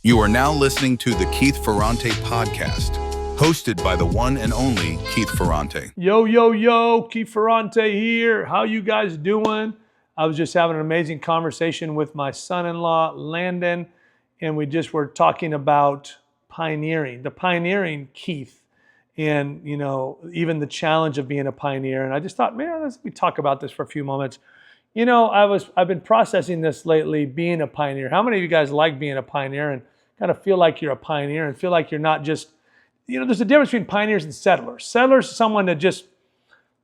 You are now listening to the Keith Ferrante podcast, hosted by the one and only Keith Ferrante. Yo, Keith Ferrante here. How you guys doing? I was just having an amazing conversation with my son-in-law, Landon, and we just were talking about the pioneering Keith, and even the challenge of being a pioneer. And I just thought, man, let me talk about this for a few moments. I've been processing this lately, being a pioneer. How many of you guys like being a pioneer and kind of feel like you're a pioneer and feel like you're not just, there's a difference between pioneers and settlers. Settlers is someone that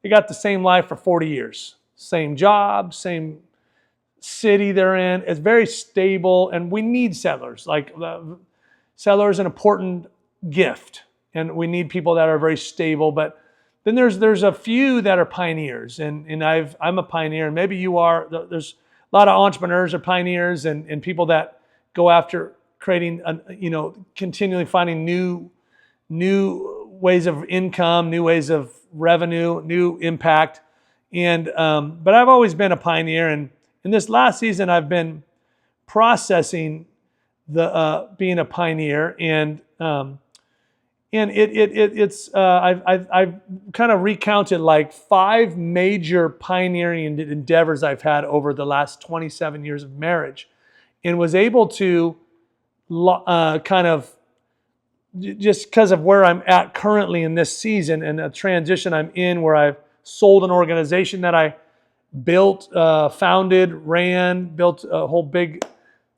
they got the same life for 40 years. Same job, same city they're in. It's very stable, and we need settlers. Settlers an important gift, and we need people that are very stable, but then there's a few that are pioneers, and I'm a pioneer, and maybe you are. There's a lot of entrepreneurs are pioneers, and people that go after creating, continually finding new ways of income, new ways of revenue, new impact, but I've always been a pioneer, and in this last season I've been processing the being a pioneer, and I've kind of recounted like 5 major pioneering endeavors I've had over the last 27 years of marriage, and was able to kind of, just because of where I'm at currently in this season and a transition I'm in, where I've sold an organization that I built, founded, ran, built a whole big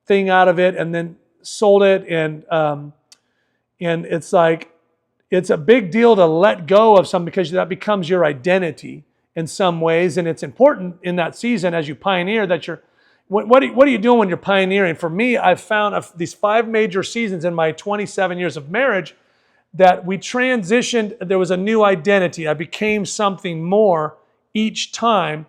thing out of it, and then sold it, and it's like, it's a big deal to let go of something, because that becomes your identity in some ways. And it's important in that season as you pioneer that what are you doing when you're pioneering? For me, I've found these 5 major seasons in my 27 years of marriage that we transitioned. There was a new identity. I became something more each time.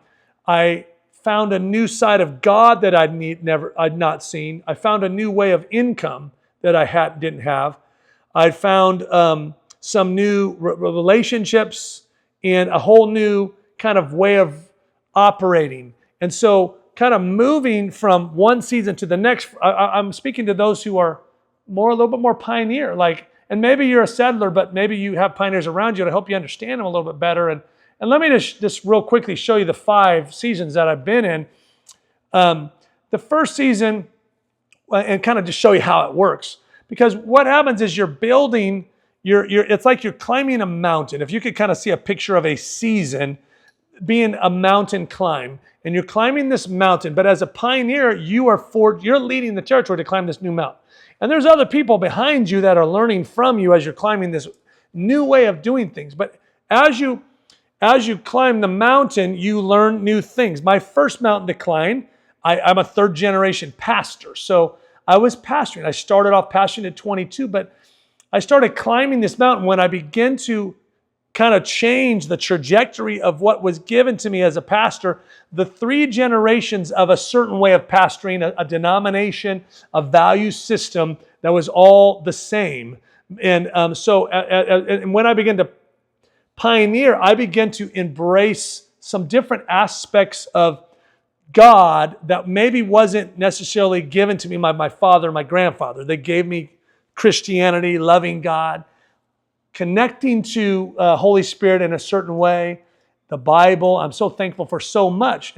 I found a new side of God that I'd not seen. I found a new way of income that I didn't have. I found some new relationships and a whole new kind of way of operating. And so kind of moving from one season to the next, I'm speaking to those who are a little bit more pioneer, and maybe you're a settler, but maybe you have pioneers around you, and I hope you understand them a little bit better. And let me just real quickly show you the 5 seasons that I've been in. The first season, and kind of just show you how it works. Because what happens is you're building, it's like you're climbing a mountain. If you could kind of see a picture of a season being a mountain climb, and you're climbing this mountain, but as a pioneer, you're leading the territory to climb this new mountain. And there's other people behind you that are learning from you as you're climbing this new way of doing things. But as you climb the mountain, you learn new things. My first mountain to climb, I'm a 3rd generation pastor. So I was pastoring. I started off pastoring at 22, but I started climbing this mountain when I began to kind of change the trajectory of what was given to me as a pastor. The 3 generations of a certain way of pastoring, a denomination, a value system that was all the same. And and when I began to pioneer, I began to embrace some different aspects of God that maybe wasn't necessarily given to me by my father and my grandfather. They gave me Christianity, loving God, connecting to Holy Spirit in a certain way, the Bible. I'm so thankful for so much.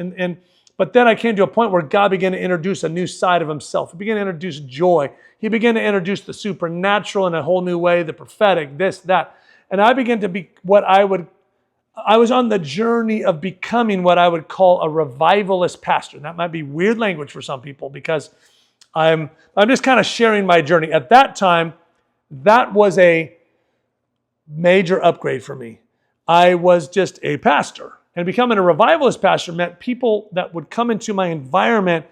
But then I came to a point where God began to introduce a new side of himself. He began to introduce joy. He began to introduce the supernatural in a whole new way, the prophetic, this, that. And I began to be I was on the journey of becoming what I would call a revivalist pastor. And that might be weird language for some people, because I'm just kind of sharing my journey. At that time, that was a major upgrade for me. I was just a pastor. And becoming a revivalist pastor meant people that would come into my environment,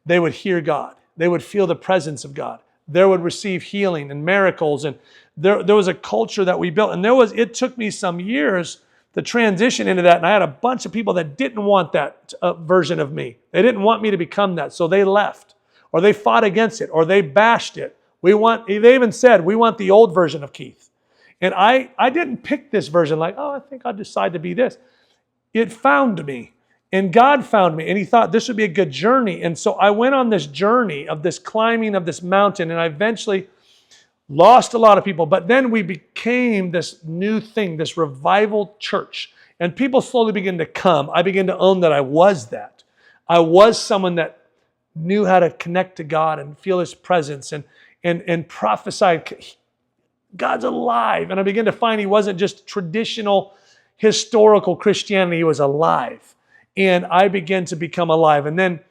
they would hear God. They would feel the presence of God. They would receive healing and miracles. And there was a culture that we built. And it took me some years to transition into that. And I had a bunch of people that didn't want that version of me. They didn't want me to become that. So they left, or they fought against it, or they bashed it. They even said, we want the old version of Keith. And I didn't pick this version like, I think I'll decide to be this. It found me. And God found me, and he thought this would be a good journey. And so I went on this journey of this climbing of this mountain, and I eventually lost a lot of people. But then we became this new thing, this revival church. And people slowly began to come. I began to own that I was that. I was someone that knew how to connect to God and feel his presence and prophesied, God's alive. And I began to find he wasn't just traditional historical Christianity, he was alive. And I began to become alive. And then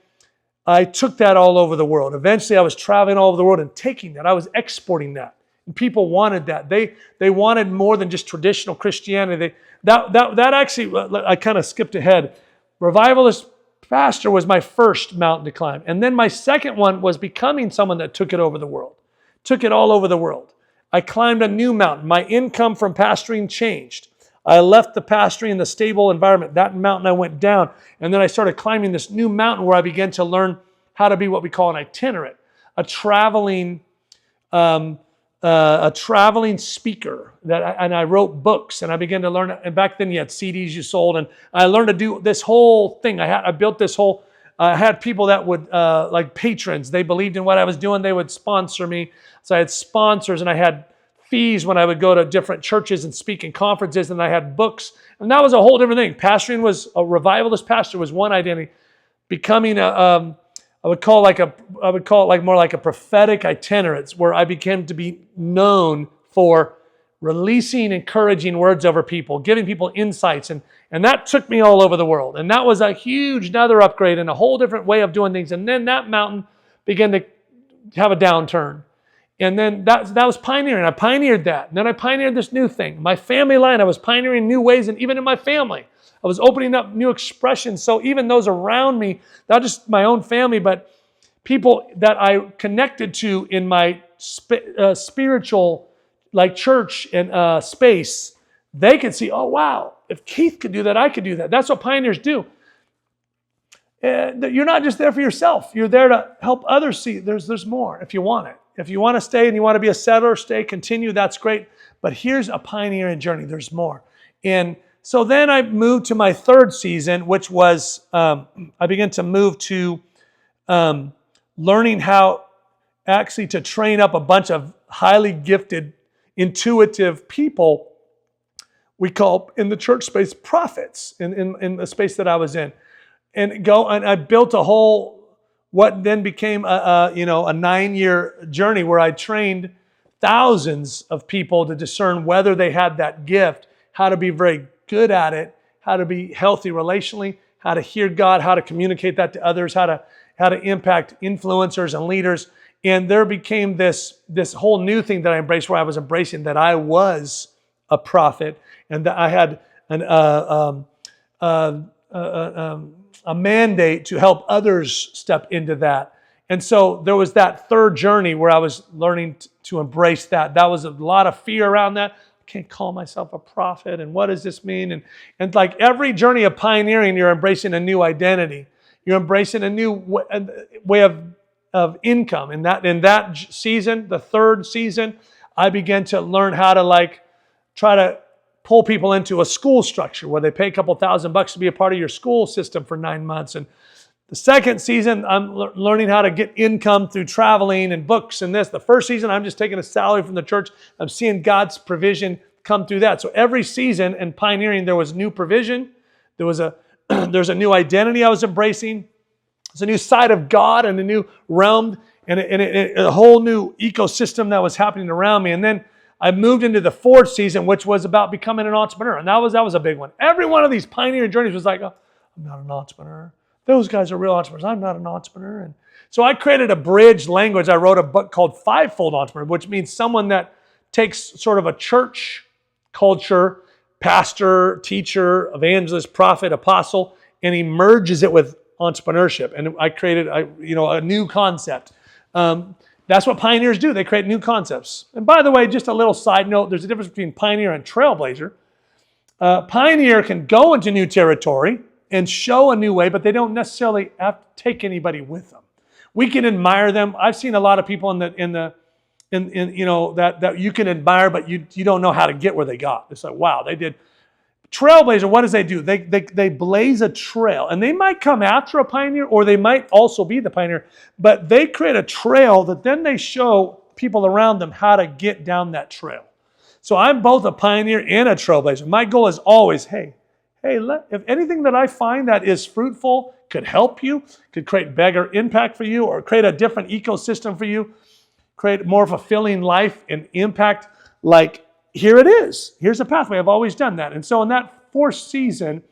I took that all over the world. Eventually, I was traveling all over the world and taking that. I was exporting that. And people wanted that. They wanted more than just traditional Christianity. That actually, I kind of skipped ahead. Revivalist pastor was my first mountain to climb. And then my second one was becoming someone that took it over the world. Took it all over the world. I climbed a new mountain. My income from pastoring changed. I left the pastoring in the stable environment. That mountain I went down. And then I started climbing this new mountain where I began to learn how to be what we call an itinerant, a traveling speaker. And I wrote books, and I began to learn. And back then you had CDs you sold, and I learned to do this whole thing. I built this whole. I had people that would like patrons. They believed in what I was doing. They would sponsor me. So I had sponsors, and I had fees when I would go to different churches and speak in conferences, and I had books, and that was a whole different thing. Pastoring was a revivalist pastor was one identity. Becoming I would call it like more like a prophetic itinerant, where I became to be known for releasing encouraging words over people, giving people insights, and that took me all over the world. And that was a huge another upgrade and a whole different way of doing things. And then that mountain began to have a downturn. And then that was pioneering. I pioneered that. And then I pioneered this new thing. My family line, I was pioneering new ways, and even in my family, I was opening up new expressions. So even those around me, not just my own family, but people that I connected to in my spiritual, like church and space, they could see, oh, wow, if Keith could do that, I could do that. That's what pioneers do. You're not just there for yourself. You're there to help others see there's more if you want it. If you want to stay and you want to be a settler, stay, continue, that's great. But here's a pioneering journey. There's more. And so then I moved to my third season, which was, I began to move to learning how actually to train up a bunch of highly gifted, intuitive people we call in the church space prophets in the space that I was in. And I built a whole, what then became a 9-year journey where I trained thousands of people to discern whether they had that gift, how to be very good at it, how to be healthy relationally, how to hear God, how to communicate that to others, how to impact influencers and leaders. And there became this whole new thing that I embraced, where I was embracing that I was a prophet and that I had a mandate to help others step into that. And so there was that third journey where I was learning to embrace that. That was a lot of fear around that. I can't call myself a prophet, and what does this mean? And like every journey of pioneering, you're embracing a new identity. You're embracing a new way of income. In that season, the third season, I began to learn how to try to pull people into a school structure where they pay a couple $1,000 to be a part of your school system for 9 months. And the second season, I'm learning how to get income through traveling and books and this. The first season, I'm just taking a salary from the church. I'm seeing God's provision come through that. So every season in pioneering, there was new provision. There's a new identity I was embracing. There's a new side of God and a new realm and a whole new ecosystem that was happening around me. And then I moved into the fourth season, which was about becoming an entrepreneur. And that was a big one. Every one of these pioneering journeys was like, oh, I'm not an entrepreneur. Those guys are real entrepreneurs. I'm not an entrepreneur. And so I created a bridge language. I wrote a book called Fivefold Entrepreneur, which means someone that takes sort of a church culture, pastor, teacher, evangelist, prophet, apostle, and he merges it with entrepreneurship. And I created a new concept. That's what pioneers do. They create new concepts. And by the way, just a little side note, there's a difference between pioneer and trailblazer. Pioneer can go into new territory and show a new way, but they don't necessarily have to take anybody with them. We can admire them. I've seen a lot of people that you can admire, but you don't know how to get where they got. It's like, wow, they did. Trailblazer, what does they do? They blaze a trail, and they might come after a pioneer, or they might also be the pioneer, but they create a trail that then they show people around them how to get down that trail. So I'm both a pioneer and a trailblazer. My goal is always, hey, if anything that I find that is fruitful, could help you, could create bigger impact for you, or create a different ecosystem for you, create more fulfilling life and impact, like, here it is. Here's a pathway. I've always done that. And so in that 4th season,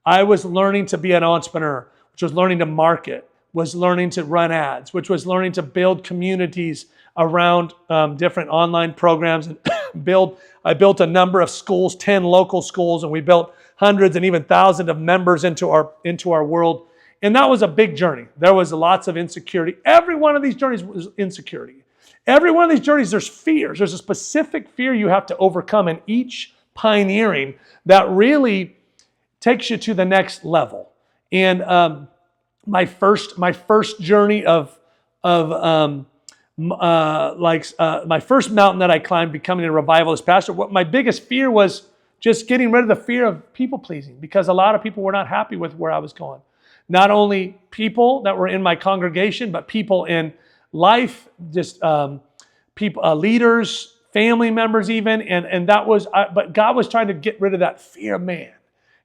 I was learning to be an entrepreneur, which was learning to market, was learning to run ads, which was learning to build communities around different online programs. And I built a number of schools, 10 local schools, and we built hundreds and even thousands of members into our world. And that was a big journey. There was lots of insecurity. Every one of these journeys was insecurity. Every one of these journeys, there's fears. There's a specific fear you have to overcome in each pioneering that really takes you to the next level. And my first journey my first mountain that I climbed, becoming a revivalist pastor, what my biggest fear was just getting rid of the fear of people pleasing, because a lot of people were not happy with where I was going. Not only people that were in my congregation, but people in life, just people, leaders, family members even, and that was, but God was trying to get rid of that fear of man.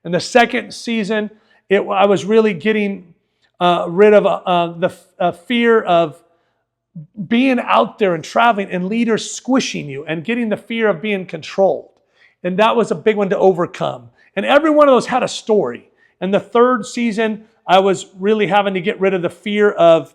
In the 2nd season, I was really getting rid of the fear of being out there and traveling and leaders squishing you, and getting the fear of being controlled. And that was a big one to overcome. And every one of those had a story. And the 3rd season, I was really having to get rid of the fear of,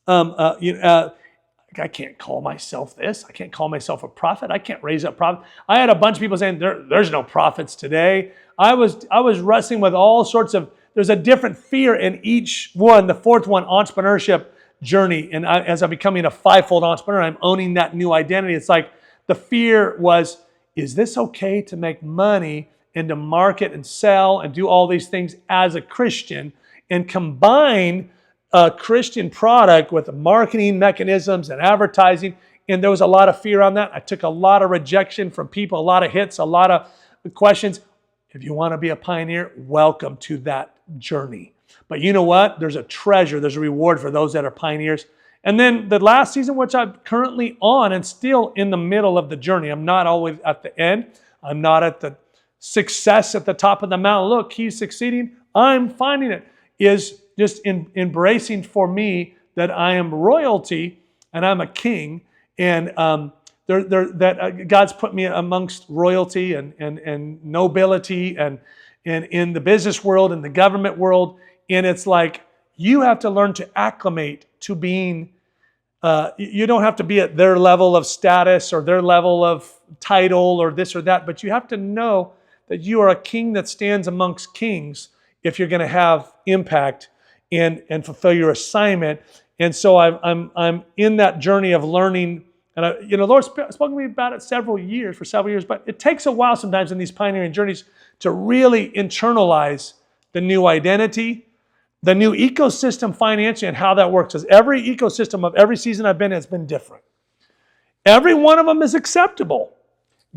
I can't call myself this. I can't call myself a prophet. I can't raise up prophet. I had a bunch of people saying, there's no prophets today. I was wrestling with all sorts of, there's a different fear in each one. The 4th one, entrepreneurship journey. And as I'm becoming a 5-fold entrepreneur, I'm owning that new identity. It's like the fear was, is this okay to make money and to market and sell and do all these things as a Christian, and combine a Christian product with marketing mechanisms and advertising? And there was a lot of fear on that. I took a lot of rejection from people, a lot of hits, a lot of questions. If you want to be a pioneer, welcome to that journey. But you know what? There's a treasure, there's a reward for those that are pioneers. And then the last season, which I'm currently on and still in the middle of the journey. I'm not always at the end. I'm not at the success at the top of the mountain. Look, he's succeeding. I'm finding it. Is just embracing for me that I am royalty and I'm a king, and God's put me amongst royalty and nobility and in the business world and the government world. And it's like, you have to learn to acclimate to being, you don't have to be at their level of status or their level of title or this or that, but you have to know that you are a king that stands amongst kings if you're going to have impact and fulfill your assignment. And so I'm in that journey of learning, and the Lord spoke to me about it for several years, but it takes a while sometimes in these pioneering journeys to really internalize the new identity, the new ecosystem financially, and how that works. Because every ecosystem of every season I've been in has been different. Every one of them is acceptable.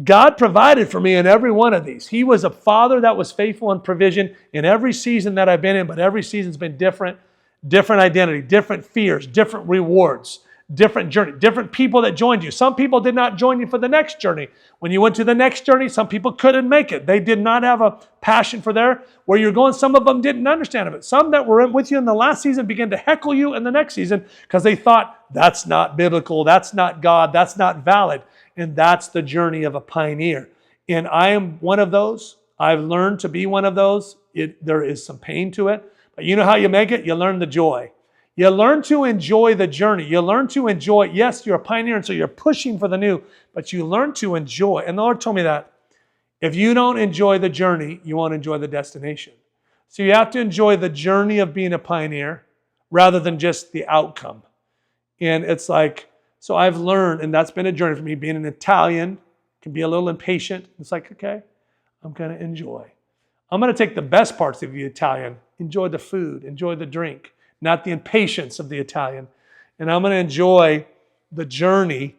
God provided for me in every one of these. He was a father that was faithful in provision in every season that I've been in, but every season's been different identity, different fears, different rewards, different journey, different people that joined you. Some people did not join you for the next journey. When you went to the next journey, some people couldn't make it. They did not have a passion for where you're going. Some of them didn't understand it. Some that were with you in the last season began to heckle you in the next season because they thought, that's not biblical, that's not God, that's not valid. And that's the journey of a pioneer. And I am one of those. I've learned to be one of those. There is some pain to it. But you know how you make it? You learn the joy. You learn to enjoy the journey. You learn to enjoy, yes, you're a pioneer, and so you're pushing for the new, but you learn to enjoy. And the Lord told me that if you don't enjoy the journey, you won't enjoy the destination. So you have to enjoy the journey of being a pioneer rather than just the outcome. And it's like, so I've learned, and that's been a journey for me, being an Italian, can be a little impatient. It's like, okay, I'm going to enjoy. I'm going to take the best parts of the Italian, enjoy the food, enjoy the drink, not the impatience of the Italian. And I'm going to enjoy the journey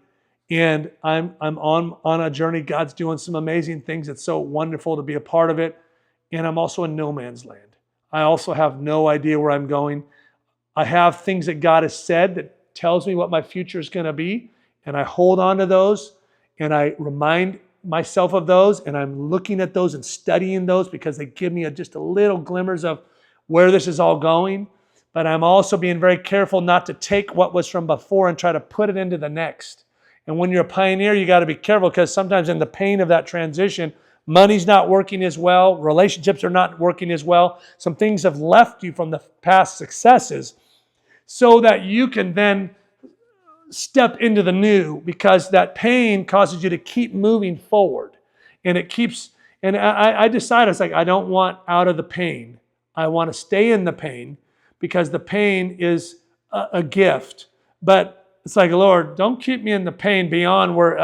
And I'm on a journey. God's doing some amazing things. It's so wonderful to be a part of it. And I'm also in no man's land. I also have no idea where I'm going. I have things that God has said that tells me what my future is going to be. And I hold on to those and I remind myself of those. And I'm looking at those and studying those because they give me just a little glimmers of where this is all going. But I'm also being very careful not to take what was from before and try to put it into the next. And when you're a pioneer, you got to be careful because sometimes in the pain of that transition, money's not working as well, relationships are not working as well. Some things have left you from the past successes so that you can then step into the new, because that pain causes you to keep moving forward. And it keeps, and I decided, it's like, I don't want out of the pain. I want to stay in the pain because the pain is a gift. But it's like, Lord, don't keep me in the pain beyond where,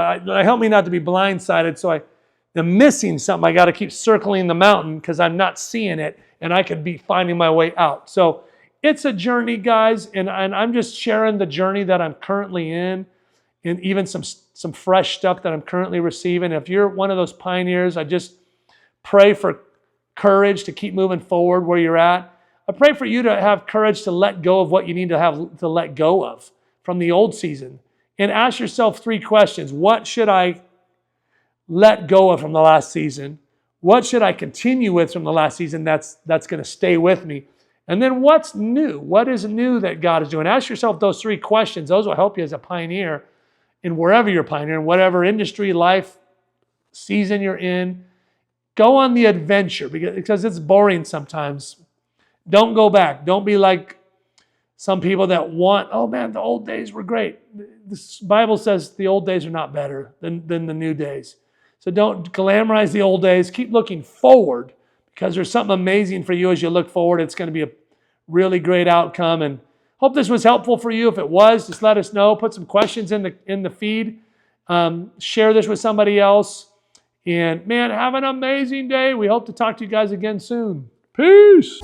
help me not to be blindsided. So I'm missing something. I got to keep circling the mountain because I'm not seeing it and I could be finding my way out. So it's a journey, guys. And I'm just sharing the journey that I'm currently in and even some fresh stuff that I'm currently receiving. If you're one of those pioneers, I just pray for courage to keep moving forward where you're at. I pray for you to have courage to let go of what you need to have to let go of from the old season. And ask yourself 3 questions. What should I let go of from the last season? What should I continue with from the last season that's going to stay with me? And then what's new? What is new that God is doing? Ask yourself those 3 questions. Those will help you as a pioneer in wherever you're pioneering, whatever industry, life, season you're in. Go on the adventure because it's boring sometimes. Don't go back. Don't be like some people that want, oh man, the old days were great. The Bible says the old days are not better than the new days. So don't glamorize the old days. Keep looking forward because there's something amazing for you as you look forward. It's going to be a really great outcome. And hope this was helpful for you. If it was, just let us know. Put some questions in the feed. Share this with somebody else. And man, have an amazing day. We hope to talk to you guys again soon. Peace.